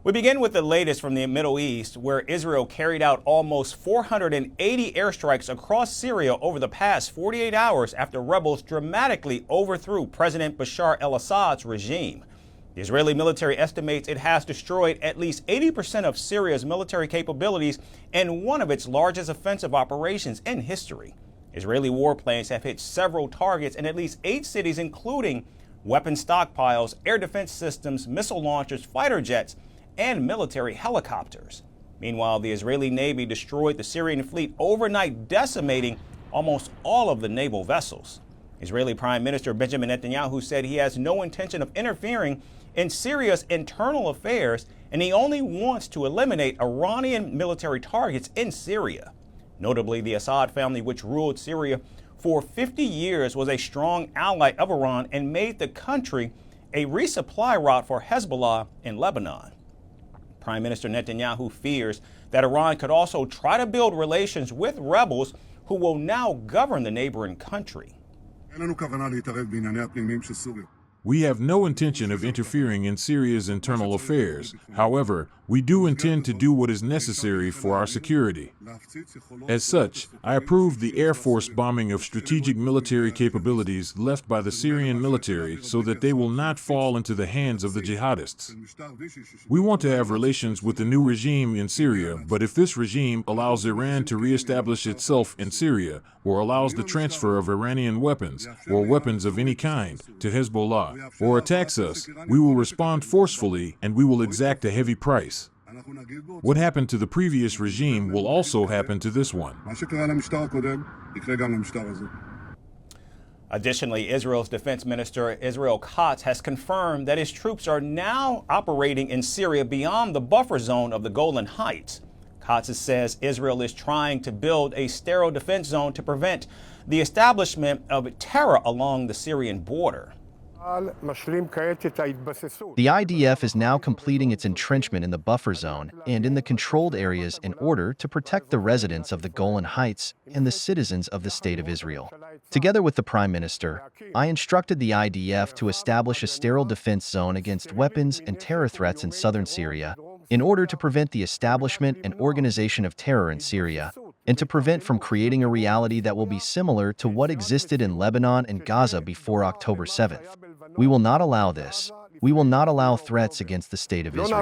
We begin with the latest from the Middle East, where Israel carried out almost 480 airstrikes across Syria over the past 48 hours after rebels dramatically overthrew President Bashar al-Assad's regime. The Israeli military estimates it has destroyed at least 80% of Syria's military capabilities in one of its largest offensive operations in history. Israeli warplanes have hit several targets in at least 8 cities, including weapon stockpiles, air defense systems, missile launchers, fighter jets, and military helicopters. Meanwhile, the Israeli Navy destroyed the Syrian fleet overnight, decimating almost all of the naval vessels. Israeli Prime Minister Benjamin Netanyahu said he has no intention of interfering in Syria's internal affairs, and he only wants to eliminate Iranian military targets in Syria. Notably, the Assad family, which ruled Syria for 50 years, was a strong ally of Iran and made the country a resupply route for Hezbollah in Lebanon. Prime Minister Netanyahu fears that Iran could also try to build relations with rebels who will now govern the neighboring country. We have no intention of interfering in Syria's internal affairs. However, we do intend to do what is necessary for our security. As such, I approved the Air Force bombing of strategic military capabilities left by the Syrian military so that they will not fall into the hands of the jihadists. We want to have relations with the new regime in Syria, but if this regime allows Iran to reestablish itself in Syria, or allows the transfer of Iranian weapons, or weapons of any kind, to Hezbollah, or attacks us, we will respond forcefully and we will exact a heavy price. What happened to the previous regime will also happen to this one. Additionally, Israel's Defence Minister Israel Katz has confirmed that his troops are now operating in Syria beyond the buffer zone of the Golan Heights. Katz says Israel is trying to build a sterile defense zone to prevent the establishment of terror along the Syrian border. The IDF is now completing its entrenchment in the buffer zone and in the controlled areas in order to protect the residents of the Golan Heights and the citizens of the State of Israel. Together with the Prime Minister, I instructed the IDF to establish a sterile defense zone against weapons and terror threats in southern Syria in order to prevent the establishment and organization of terror in Syria, and to prevent from creating a reality that will be similar to what existed in Lebanon and Gaza before October 7th. We will not allow this. We will not allow threats against the State of Israel.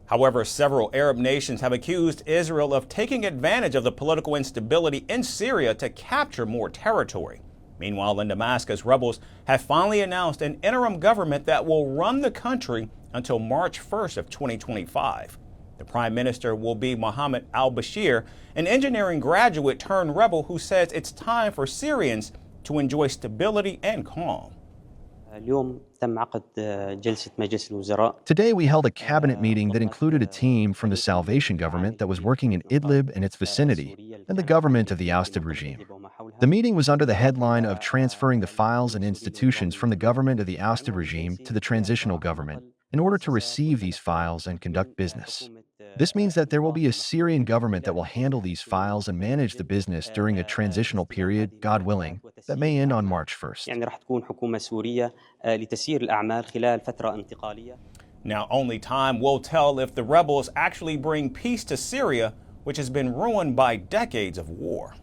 However, several Arab nations have accused Israel of taking advantage of the political instability in Syria to capture more territory. Meanwhile, in Damascus, rebels have finally announced an interim government that will run the country until March 1st of 2025. The prime minister will be Mohammed al-Bashir, an engineering graduate turned rebel who says it's time for Syrians to enjoy stability and calm. Today we held a cabinet meeting that included a team from the Salvation Government that was working in Idlib and its vicinity, and the government of the ousted regime. The meeting was under the headline of transferring the files and institutions from the government of the ousted regime to the transitional government in order to receive these files and conduct business. This means that there will be a Syrian government that will handle these files and manage the business during a transitional period, God willing, that may end on March 1st. Now, only time will tell if the rebels actually bring peace to Syria, which has been ruined by decades of war.